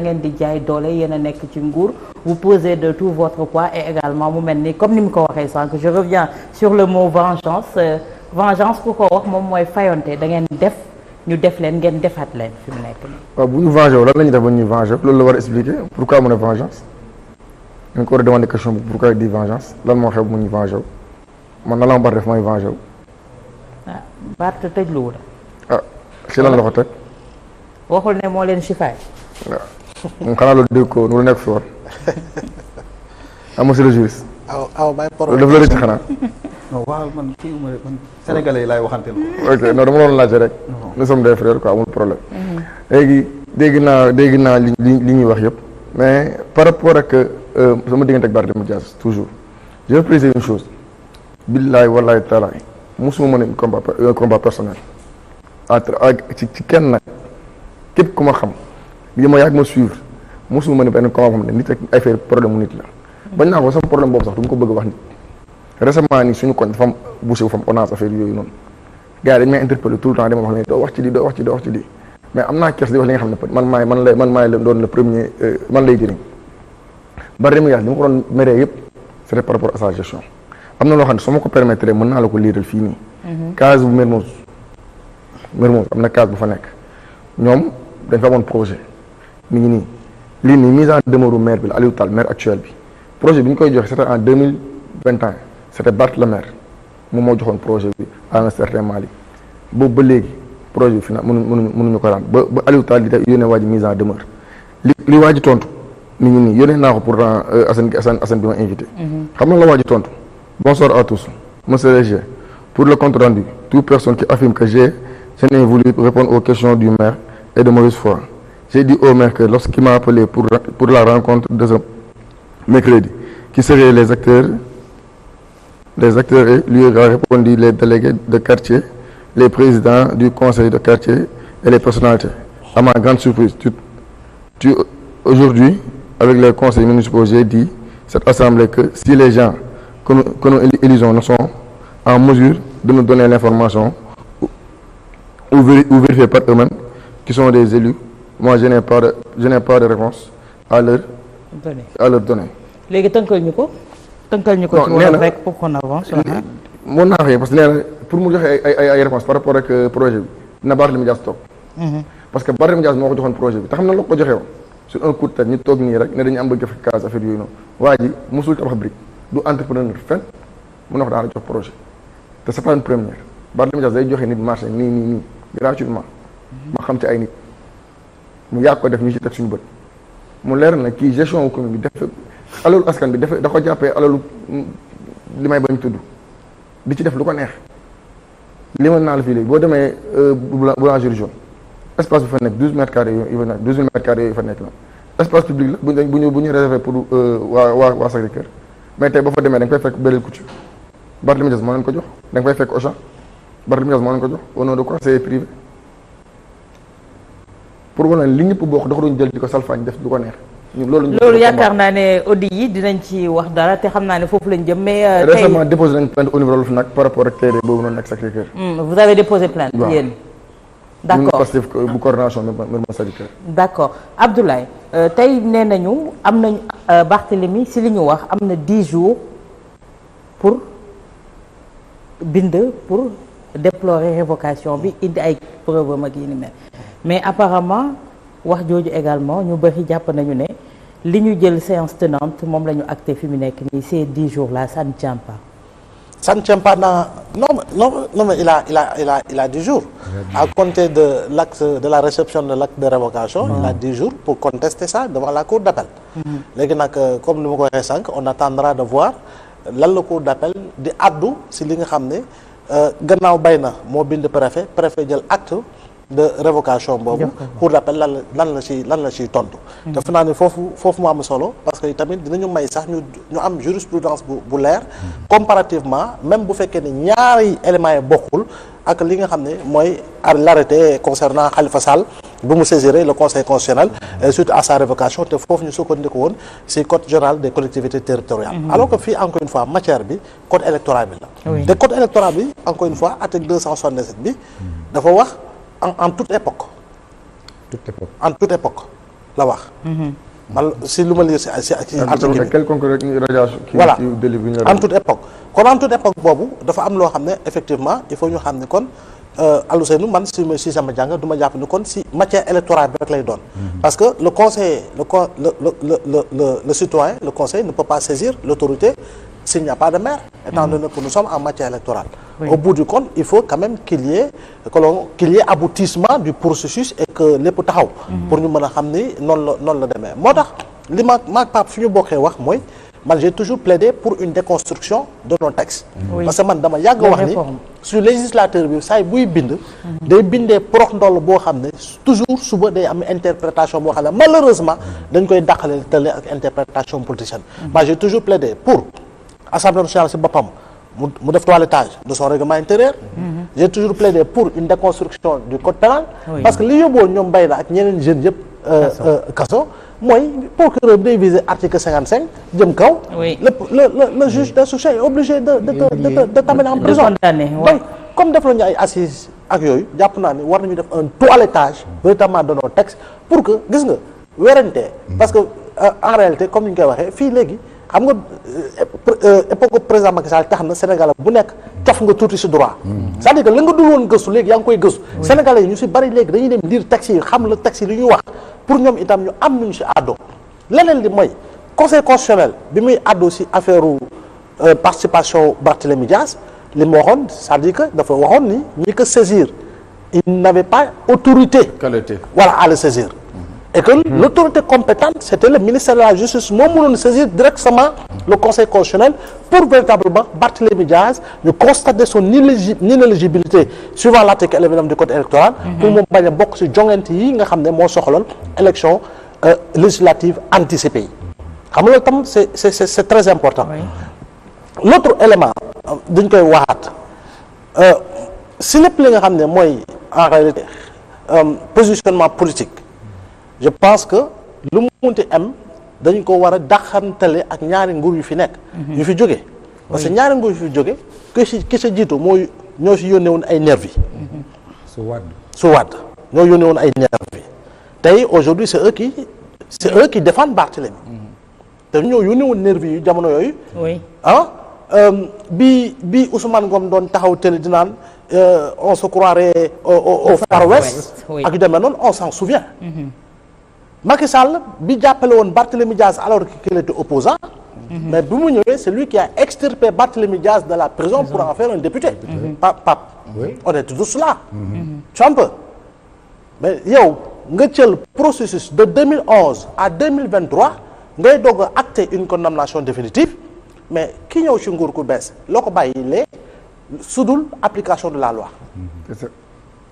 ngeen di jaay doole yéen a nekk ci nguur vous pesez de tout votre poids et également mu mel ni comme ni mu ko waxee sànq je reviens sur le mot vengeance vengeance ku ko wax moom mooy fayonte da ngeen def ñu def leen ngeen defaat leen fi mu nekk nii. waaw bu ñu vengé wu lan la ñuy def ba ñuy vengé loolu la war a expliquer pourquoi mu ne vengeance dañ ko war a demander question bi pourquoi di vengeance lan moo xew mu ñuy vengé wu man na la ma Bart def mooy vengé wu. ah Bart tëj lu la. ah si lan la ko teg. waxul ne moo leen sifaay. waaw moom xanaa loolu dégg ko lu nekk fi woon ah monsieur le juriste. aw may loolu daf la rëcc xanaa. non waaw man kii man sénégalais yi laay waxanteel ko. ok non dama doon laajte rek. nous sommes des frères quoi amul problème. léegi dégg naa li ñuy wax yëpp. mais par rapport ak sama diggante ak Barthélémy Dias toujours je vais préciser une chose. billaay wallaay taalaay mosuma mën un combat personnel. ci kenn nag képp ku ma xam li ma yàgg ma suivre mosuma mën benn combat xam ne nit ak ay affaire problème mu nit la. bañ naa ko sama problème boobu sax du ma ko bëgg wax nit. récemment nii suñu koñ dafa am bouché bu fa am onage affaire yooyu noonu gars yi dañ may interpellé tout le temps dama wax ne doo wax ci lii mais am naa kers di wax li nga xam ne man maay doon le premier man lay jëriñ Barthélémy Dias li ma ko doon meree yëpp c'était par rapport à sa gestion am na loo xam ne su ma ko permettre mën naa la ko liiral fii nii case bu Mermoz am na case bu fa nekk ñoom dañ fa amoon projet mi ngi nii lii nii mise en demeure maire bi la Aliou Tall maire actuel bi projet bi ñu koy joxe c'était en 2021 c'était Bart le maire moom moo joxoon projet bi à un certain Mali boobu ba léegi projet bi final mënuñu ko rendre ba Aliou Tall di yónnee waa ji mise en demeure li waa ji tontu mi ngi nii yónnee naa ko pour Assane bi ma invité xam nga la waa ji tontu bonsoir à tous monsieur le GIE pour le compte rendu toute personne qui affirme que je n'ai voulu répondre aux questions du maire est de mauvaise foi. J'ai dit au maire que lorsqu'il m'a appelé pour la rencontre de ce mercredi qui seraient les acteurs et lui a répondu les délégués de quartier, les présidents du conseil de quartier et les personnalités. À ma grande surprise, aujourd'hui, avec les conseils municipaux, j'ai dit cette assemblée que si les gens que nous élisons ne sont en mesure de nous donner l'information ou vérifier par eux-mêmes qui sont des élus, moi je n'ai pas de réponse à leur donner. léegi tënkal ñu ko ci wolof rek pour qu'on avance. mën naa xëy parce que nee na pour mu joxe ay réponse par rapport ak projet bi dina Barthélémy Dias toog parce que Barthélémy Dias moo ko joxoon projet bi te xam na la ko joxe woon sur un coup de tête ñu toog nii rek ne dañu am bëgg def case affaire yooyu noonu waa ji musul tabax brique du entrepreneur fenn mun na wax daana jox projet te c'est pas une première Barthélémy Dias day joxe nit marché nii gratuitement ma xam ci ay nit mu yàgg ko def ñu ci teg suñu bët mu leer na kii gestion wu commune bi def alalu askan bi da ko jàppee alalu li may bañ tudd di ci def lu ko neex li mën naa la fii léegi boo demee boulangerie jaune espace bi fa nekk 12 mètres carrés yooyu fa nekk la espace public la bu ñu réservé pour waa Sacré-Cœur mais tey boo fa demee da nga fay fekk Belel Couture Barthélémy Dias moo leen ko jox da nga fay fekk Auchan Barthélémy Dias moo leen ko jox au nom de quoi c'est privé pour wala li ñëpp bokk dafa doon jël di ko salfaañ def du ko neex. loolu yaakaar naa ne audit yi dinañ ci wax dara te xam naa ne foofu lañ jëm mais. tey récemment déposé nañ plainte au niveau de l'OFNAC par rapport ak terrain boobu noonu nekk Sacré-Cœur. vous avez déposé plainte yéen. d'accord bu coordination Mermoz Sacré-Cœur. d'accord Abdoulaye tey nee nañu am nañ Barthélémy si li ñu wax am na 10 jours pour bind pour déplorer révocation bi indi ay preuve mag yi ni mel mais apparemment wax jooju également ñu bëri jàpp nañu ne li ñu jël séance tenante moom la ñu acté fi mu nekk nii ces 10 jours là ça ne tient pas. Ça ne tient pas non mais il a 10 jours à compter de l'acte de la réception de l'acte de révocation. Il a 10 jours pour contester ça devant la cour d'appel. léegi nag comme ni ma ko waxee sànq on attendra de voir lan la cour d'appel di addu si li nga xam ne gannaaw bay na moo bind préfet jël acte de révocation boobu cour d'appel lan la ciy tontu. defe naa ni foofu mu am solo parce que tamit dinañu may sax ñu am jurisprudence bu leer comparativement même bu fekkee ne ñaari éléments yi bokkul ak li nga xam ne mooy l'arrêté concernant Khalifa Sall bu mu saisiré le conseil constitutionnel suite à sa révocation te foofu ñu sukkandiku woon ci code général des collectivités territoriales. alors que fii encore une fois matière bi code électoral bi la. te code électoral bi encore une fois article 277 bi dafa wax en toute époque. En toute époque la wax. man si lu ma lire si article bi quelconque radiation. voilà en toute époque. kon en toute époque boobu dafa am loo xam ne effectivement il faut ñu xam ne kon Alioune man si sama jàng du ma jàpp ni kon si matière électorale bi rek lay doon. parce que le conseil le citoyen le conseil ne peut pas saisir l'autorité s'il n'y a pas de maire. étant donné que nous sommes en matière électorale. Oui. Au bout du compte il faut quand même qu'il y ait aboutissement du processus et que lépp taxaw. pour ñu mën a xam ni noonu la demee moo tax li ma Pape fi ñu bokkee wax mooy. man j'ai toujours plaidé pour une déconstruction de nos textes. Oui. Parce que man dama yàgg wax ni su législateur bi saay buy bind. day bindee prox ndoll boo xam ne toujours suba day am interprétation boo xam ne malheureusement dañ koy dàqale tële ak interprétation politicienne. Moi j'ai toujours plaidé pour Assemblée nationale si boppam mu def toilettage de son règlement intérieur. J'ai toujours plaidé pour une déconstruction du code pénal. Oui. Parce que li yóbboo ñoom bay la ak ñeneen jeunes yëpp kaso mooy procureur bi day viser article 55 jëm kaw. Oui. le juge d'instruction est obligé de t'amener en prison. Donc comme def nañu ay assises ak yooyu jàpp naa ni war nañu def un toilettage véritablement de nos textes pour que gis nga werante parce que en réalité comme ni ñu koy waxee fii léegi xam nga époque président Macky Sall tax na Sénégal bu nekk cof nga tuuti si droit. c'est-à-dire que la nga dul woon gëstu léegi yaa ngi koy gëstu. Sénégalais yi ñu si bari léegi dañuy dem lire textes yi xam la textes yi li ñuy wax pour ñoom itam ñu am nañu si àddoo leneen li mooy conseil constitutionnel bi muy àddoo si affaire participation Barthélémy Dias li mu waxoon c'est-à-dire que dafa waxoon ni ñi ko saisir il n'avait pas autorité. Voilà à le saisir. Et que l'autorité compétente c'était le ministère de la justice moo mënoon saisir directement le conseil constitutionnel pour véritablement Barthélémy Dias ñu constater son inéligibilité suivant l'article 11 du code électoral pour moom bañ a bokk ci jongante yi nga xam ne moo soxaloon élection législative anticipée yi xam nga loolu tam c'est très important. L'autre élément dañ koy waxaat si lépp li nga xam ne mooy en réalité positionnement politique je pense que lu mu munti am dañ ko war a daxantale ak ñaari nguur yu fi nekk yu fi jóge parce que ñaari nguur yu fi jóge ki sa jiitu mooy ñoo si yónnee woon ay nervi su wadd ñoo yónnee woon ay nervi tey aujourd'hui c'est eux qui défendent Barthélémy te ñoo yónnee woon nervi yu jamono yooyu bi Ousmane Ngom doon taxaw télé di naan on se croirait au Far West ak yu demee noonu on s'en souvient. Macky Sall bi jàppale woon Barthélémy Dias alors qu'il était opposant mais bi mu ñëwee c'est lui qui a extirpé Barthélémy Dias de la prison pour en faire un député. Pape on est tous là. Tu vois un peu mais yow nga jël processus de 2011 à 2023 ngay doog a acter une condamnation définitive mais ki ñëw ci nguur ku bees loo ko bàyyi lee sudul application de la loi.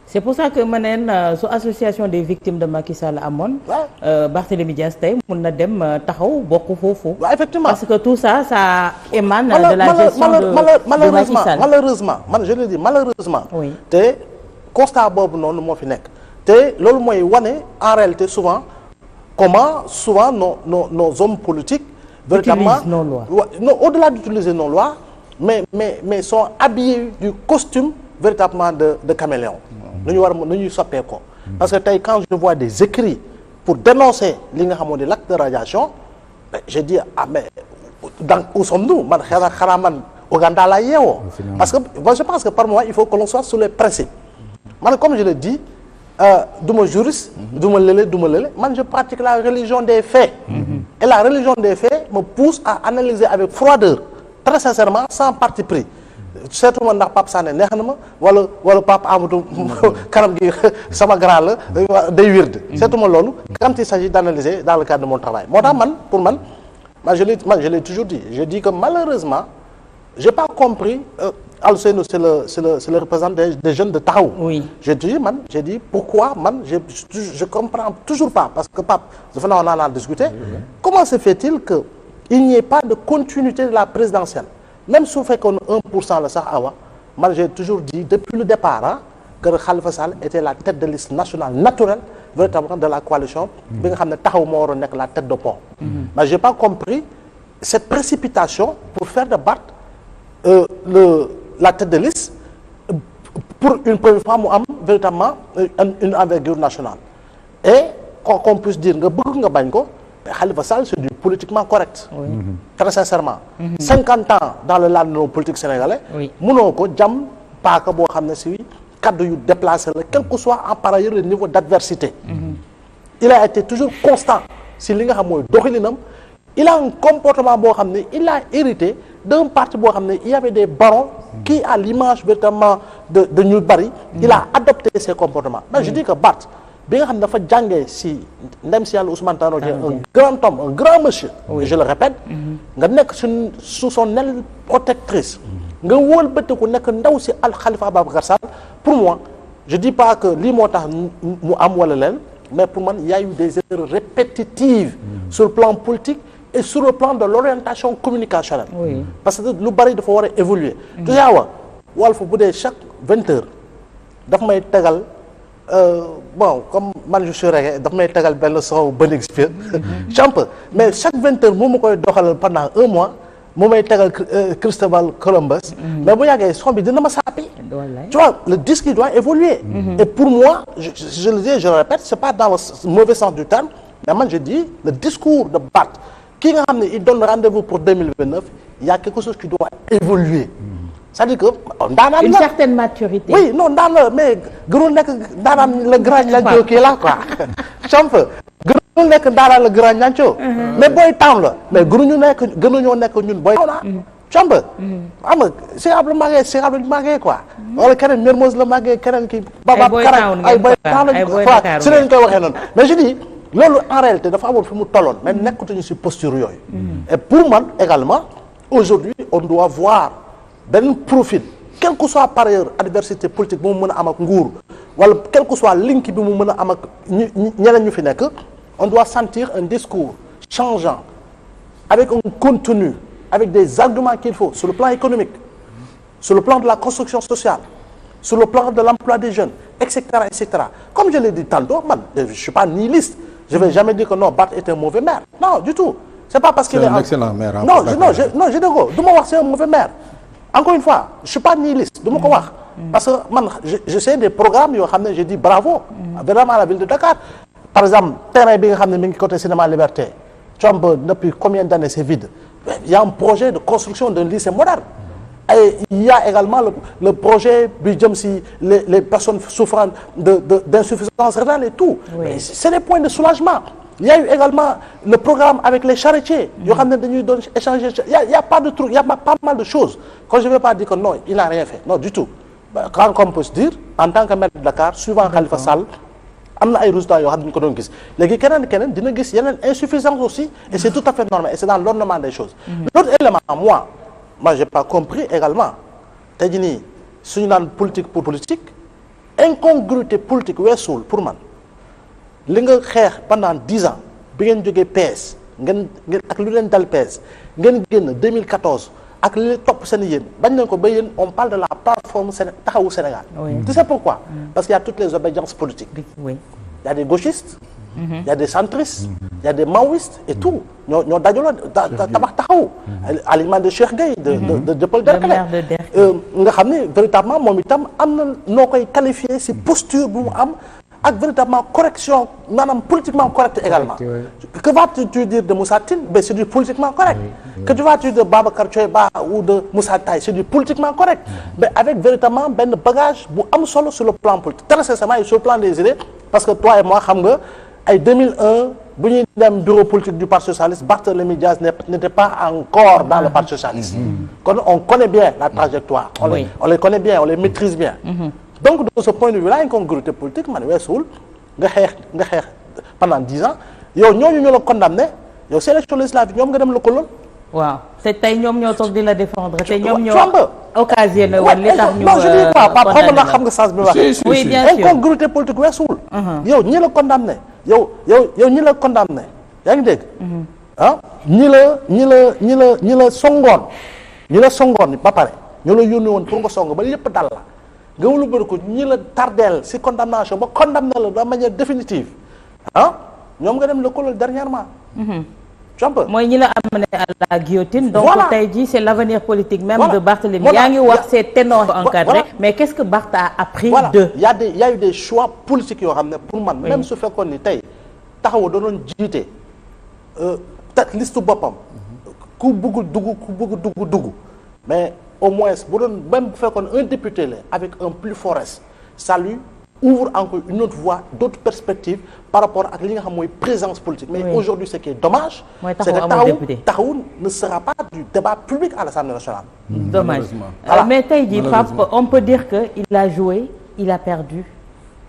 C'est pour ça que ma neen su association des victimes de Macky Sall amoon. Barthélémy Dias tey mun na dem taxaw bokk foofu. Effectivement parce que tout ça émane de la gestion de Macky Sall. malheureusement man je le dis malheureusement. Oui. te constat boobu noonu moo fi nekk. te loolu mooy wane en réalité souvent comment souvent nos hommes politiques. véritablement utilisent nos lois. Non, au-delà d'utiliser nos lois mais sont habillés du costume véritablement de caméléon. nañu war a nañuy soppee ko parce que tey quand je vois des écrits pour dénoncer li nga xamoon ne l'acte de radiation je dis mais dans où sommes-nous man xanaa man Ouganda laa yeewoo parce que moi je pense que par moment il faut que l'on soit sur les principes man comme je le dis du ma juriste du ma lële man je pratique la religion des faits et la religion des faits me pousse à analyser avec froideur très sincèrement sans parti pris seetu ma ndax Pape Sané neex na ma wala Pape Amadou kanam gi sama grand la day wird seetu ma loolu quand il s'agit d'analyser dans le cadre de mon travail moo tax pour man je l'ai toujours dit je dis que malheureusement j'ai pas compris Alseynou c'est le représentant des jeunes de Taxawu. Oui. J'ai dit pourquoi je comprends toujours pas parce que Pape dafa naa on en a discuté. Comment se fait-il que il n'y ait pas de continuité de la présidentielle même su fekkoon 1% la sax awa man j'ai toujours dit depuis le départ que Khalifa Sall était la tête de liste nationale naturelle véritablement de la coalition bi nga xam ne Taxawu moo waroon nekk la tête de pont. Mais j'ai pas compris cette précipitation pour faire de Barth la tête de liste pour une première fois mu am véritablement une envergure nationale et quoi qu'on puisse dire nga bëgg nga bañ ko mais Khalifa Sall c'est du politiquement correct. Très sincèrement. 50 ans dans le landerneau politique sénégalais. mënoo ko jam paaka boo xam ne si kaddu yu déplacé la quel que soit en par ailleurs le niveau d'adversité. Il a été toujours constant si li nga xam mooy doxalinam. Il a un comportement boo xam ne il a hérité d'un parti boo xam ne il y avait des barons qui à l'image véritablement de ñu bari il a adopté ces comportements mais je dis que Barth bi nga xam ne dafa jàngee si ndem si yàlla Ousmane Tanor Dieng un grand homme un grand monsieur et je le répète nga nekk sous son aile protectrice nga wëlbatiku nekk ndaw si al Khalifa Ababacar Sall pour moi je dis pas que lii moo tax mu am wala leen mais pour man il y a eu des erreurs répétitives sur le plan politique et sur le plan de l'orientation communicationnelle. Parce que lu bari dafa war a évoluer. tu sais Walf bu dee chaque 20 heures daf may tegal bon comme man je suis reggae daf may tegal benn son Bun Xpert champ mais chaque 20 heures moom ma koy doxalal pendant un mois mu may tegal Christophe Columbus. mais bu yàggee son bi dina ma sàppi. tu vois le disque il doit évoluer. et pour moi je le dis je le répète c'est pas dans le mauvais sens du terme mais man je dis le discours de Barth ki nga xam ne il donne rendez-vous pour 2029 il y a quelque chose qui doit évoluer. c'est-à-dire que ndaanaan une certaine maturité. oui non ndaan la mais gënul nekk ndaanaan le grand ñanco kii la quoi champ gënul nekk ndaanaan le grand ñanco mais booy town la mais gënuñoo nekk ñun booy town la champ xam nga Cheikh Abdou màggee quoi wala keneen Mermoz la màggee keneen ki baba karak ay booy town la si leen koy waxee noonu mais je dis loolu en réalité dafa amoon fi mu tolloon mais nekkatuñu si posture yooyu et pour man également aujourd'hui on doit voir benn profil quel que soit par ailleurs adversité politique bi mu mën a am ak nguur wala quel que soit link bi mu mën a am ak ñeneen ñu fi nekk on doit sentir un discours changeant avec un contenu avec des arguments qu'il faut sur le plan économique sur le plan de la construction sociale sur le plan de l'emploi des jeunes etc comme je l'ai dit tantôt man je suis pas nihiliste je vais jamais dire que non Barth est un mauvais maire non du tout c'est pas parce qu'il est un excellent maire non je déggoo du ma wax c'est un mauvais maire encore une fois je suis pas nihiliste du ma ko wax parce que man je sais des programmes yoo xam ne je dis bravo vraiment à la ville de Dakar par exemple terrain bi nga xam ne mi ngi côté cinéma Liberté Combe depuis combien d'années c'est vide il y a un projet de construction d'un lycée moderne et il y a également le projet bi jëm si les personnes souffrant d'insuffisance rénale et tout c'est des points de soulagement il y a eu également le programme avec les charretiers yoo xam ne dañuy doon échanger il y a pas de truc il y a pas mal de choses quand je vais pas dire que non il n'a rien fait non du tout quand on peut se dire en tant que maire de Dakar suivant Khalifa Sall am na ay résultats yoo xam ne ñu ko doon gis léegi keneen dina gis yeneen insuffisance aussi et c'est tout à fait normal et c'est dans l'ornement des choses l'autre élément moi j'ai pas compris également tey jii nii suñu naan politique pour politique incongruité politique weesuwul pour man li nga xeex pendant 10 ans bi ngeen jógee PS ngeen ak lu leen dal PS ngeen génn 2014 ak li leen topp seen yéen bañ nañ ko ba yéen on parle de la plateforme taxawu Sénégal. tu sais pourquoi parce qu'il y a toutes les obédiences politiques. il y a des gauchistes. il y a des centristes. il y a des maoïstes et tout ñoo dajaloo tabax taxawu. à l'image de Cheikh Gueye de Paul Derklé nga xam ne véritablement moom itam am na noo koy qualifier si posture bu mu am. ak véritablement correction maanaam politiquement correct également que vas-tu dire de Moussa Tine ben c'est du politiquement correct que vas-tu dire de Babacar Thioye Ba ou de Moussa Taye c'est du politiquement correct mais avec véritablement benn bagage bu am solo sur le plan politique très sincèrement et sur le plan des idées parce que toi et moi xam nga ay 2001 bu ñuy dem bureau politique du Parti socialiste Barthélémy Diaz n'était pas encore dans le Parti socialiste kon on connaît bien la trajectoire on les connaît bien on les maîtrise bien donc de ce point de vue là incongruité politique man weesuwul nga xeex pendant 10 ans yow ñooñu ñu la condamné yow sélection législative ñoom nga dem la ko lool. waaw te tey ñoom ñoo toog di la défendre te ñoom ñoo occasionné woon li tax ñu non je dis pas xam nga xam nga sens bi wax oui bien sûr incongruité politique weesuwul yow ñi la condamné yow ñi la condamné yaa ngi dégg ñi la songoon ba pare ñoo la yónni woon pour nga song ba lépp dal la nga wulu bëri ko ñi la tardeel si condamnation ba condamné la de manière définitive ñoom nga dem le colol dernièrement mooy ñi la amené à la guillotine donc tey jii c'est l'avenir politique même de Barthélémy yaa ngi wax c'est ténor encadré mais qu'est-ce que Barth a appris de il y a eu des choix politiques yoo xam ne pour man même su fekkoon ni tey taxawu da doon jiite tête liste boppam ku bëgg dugg mais au moins bu doon même bu fekkoon un député la avec un plus fort reste ça lui ouvre encore une autre voie d'autres perspectives par rapport ak li nga xam mooy présence politique mais aujourd'hui ce qui est dommage c'est que taxawu ne sera pas du débat public à l'Assemblée nationale. Dommage mais tey jii Pape on peut dire que il a joué il a perdu